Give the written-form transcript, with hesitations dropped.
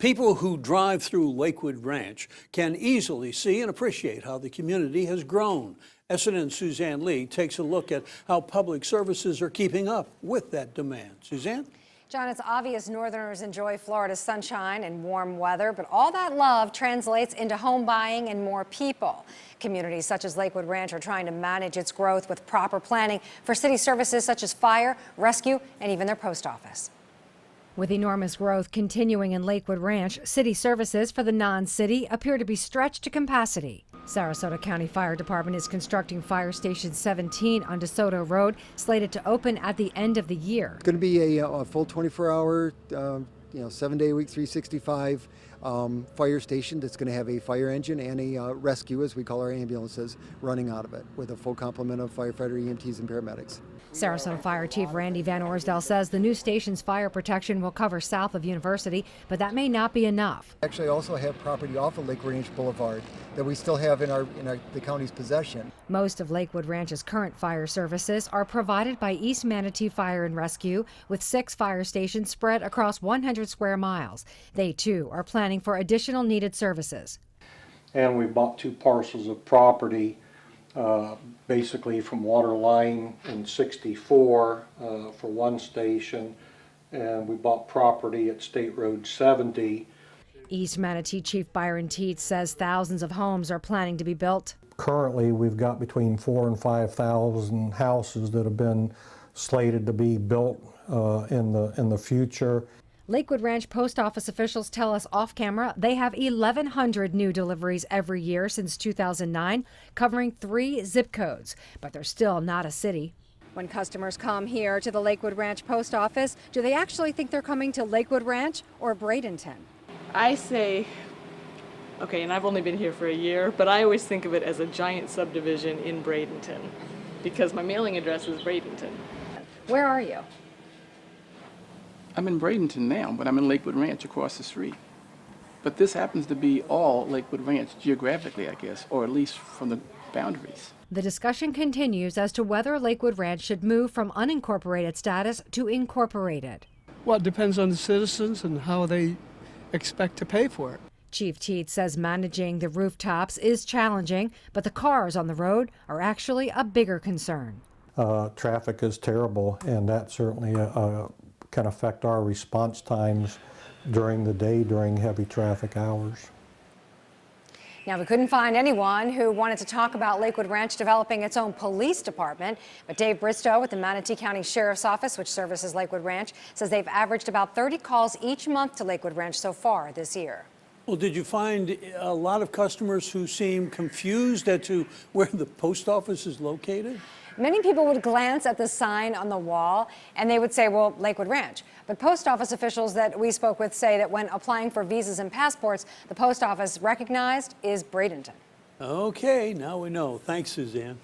People who drive through Lakewood Ranch can easily see and appreciate how the community has grown. SNN's Suzanne Lee takes a look at how public services are keeping up with that demand. Suzanne? John, it's obvious Northerners enjoy Florida's sunshine and warm weather, but all that love translates into home buying and more people. Communities such as Lakewood Ranch are trying to manage its growth with proper planning for city services such as fire, rescue, and even their post office. With enormous growth continuing in Lakewood Ranch, city services for the non-city appear to be stretched to capacity. Sarasota County Fire Department is constructing Fire Station 17 on DeSoto Road, slated to open at the end of the year. It's going to be a full 24-hour, 7-day-a-week, 365 fire station that's going to have a fire engine and a rescue, as we call our ambulances, running out of it with a full complement of firefighter, EMTs, and paramedics. Sarasota Fire Chief Randy Van Orsdale says the new station's fire protection will cover south of University, but that may not be enough. Actually, I also have property off of Lakewood Ranch Boulevard that we still have in the county's possession. Most of Lakewood Ranch's current fire services are provided by East Manatee Fire and Rescue, with 6 fire stations spread across 100 square miles. They, too, are planning for additional needed services. And we bought 2 parcels of property, basically from Waterline in 64 for 1 station, and we bought property at State Road 70. East Manatee Chief Byron Teets says thousands of homes are planning to be built. Currently, we've got between 4,000 and 5,000 houses that have been slated to be built in the future. Lakewood Ranch post office officials tell us off camera they have 1,100 new deliveries every year since 2009, covering 3 zip codes, but they're still not a city. When customers come here to the Lakewood Ranch post office, do they actually think they're coming to Lakewood Ranch or Bradenton? I say, okay, and I've only been here for a year, but I always think of it as a giant subdivision in Bradenton because my mailing address is Bradenton. Where are you? I'm in Bradenton now, but I'm in Lakewood Ranch across the street. But this happens to be all Lakewood Ranch geographically, I guess, or at least from the boundaries. The discussion continues as to whether Lakewood Ranch should move from unincorporated status to incorporated. Well, it depends on the citizens and how they expect to pay for it. Chief Teets says managing the rooftops is challenging, but the cars on the road are actually a bigger concern. Traffic is terrible, and that certainly can affect our response times during the day during heavy traffic hours. Now, we couldn't find anyone who wanted to talk about Lakewood Ranch developing its own police department, but Dave Bristow with the Manatee County Sheriff's Office, which services Lakewood Ranch, says they've averaged about 30 calls each month to Lakewood Ranch so far this year. Well, did you find a lot of customers who seem confused as to where the post office is located? Many people would glance at the sign on the wall and they would say, well, Lakewood Ranch. But post office officials that we spoke with say that when applying for visas and passports, the post office recognized is Bradenton. Okay, now we know. Thanks, Suzanne.